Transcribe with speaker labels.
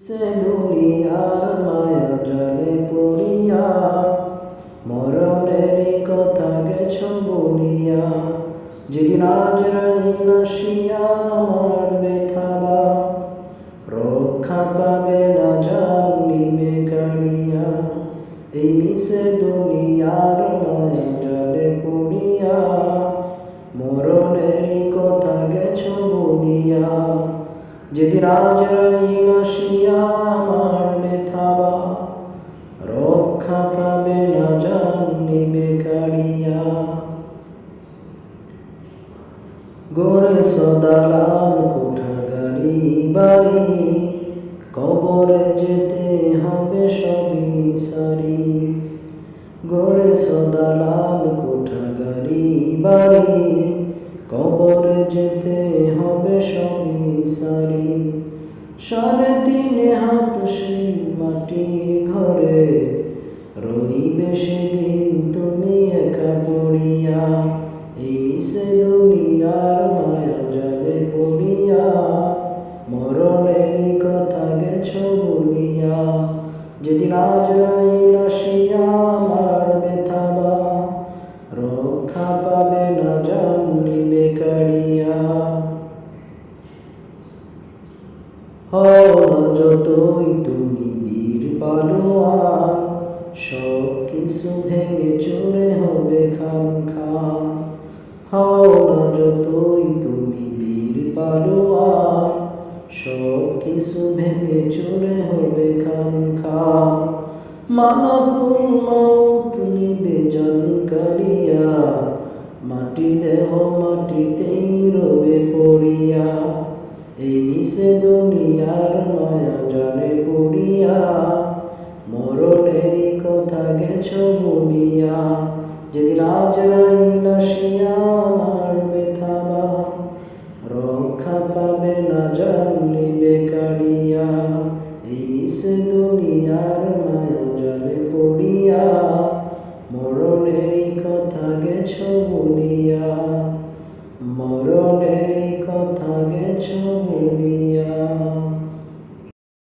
Speaker 1: সে দুনিয়ার মায়া জালে পড়িয়া মরণেরই কথা গেছ বলিয়া, যেদিন আজরাইল আসিয়া আমার ব্যথাবা রক্ষা পাবে না জান নিবে কাড়িয়া। এই মিশে দুনিয়ার মায়া জালে পড়িয়া মরণেরই কথা গেছ বলিয়া, যেদিন আজরাইল আসিয়া আমার ব্যথাবা রক্ষা পাবে না জান নিবে কাড়িয়া। গড়েছ দালান কোঠা গাড়ি বাড়ি, কবরে যেতে হবে সবই সারি। গড়েছ দালান কোঠা গাড়ি বাড়ি, কবরে যেতে হবে সবই সারি। 3.5 হাত সেই মাটির ঘরে রইবে সেদিন তুমি একা পড়িয়া। এই মিশে দুনিয়ার মায়া জালে পড়িয়া মরণেরই কথা গেছ বলিয়া, যেদিন আজরাইল আসিয়া আমার ব্যথাবা রক্ষা পাবে না জান নিবে কাড়িয়া। হও না যতই তুমি বীর পালোয়ান, সব কিছু ভেঙে চুরে হবে খান খান। হও না যতই তুমি বীর পালোয়ান, সব কিছু ভেঙে চুরে হবে খান খান। মালাকুল মউত নিবে জান কাড়িয়া, মাটির দেহ মাটিতেই রবে পড়িয়া। এই মিশে দুনিয়ার মায়া জালে পড়িয়া মরণেরই কথা গেছ বলিয়া, যেদিন আজরাইল আসিয়া আমার ব্যথাবা রক্ষা পাবে না জান নিবে কাড়িয়া। এই মিশে দুনিয়ার মায়া জালে পড়িয়া মরণেরই কথা গেছ বলিয়া, মরণেরই কথা গেছ বলিয়া।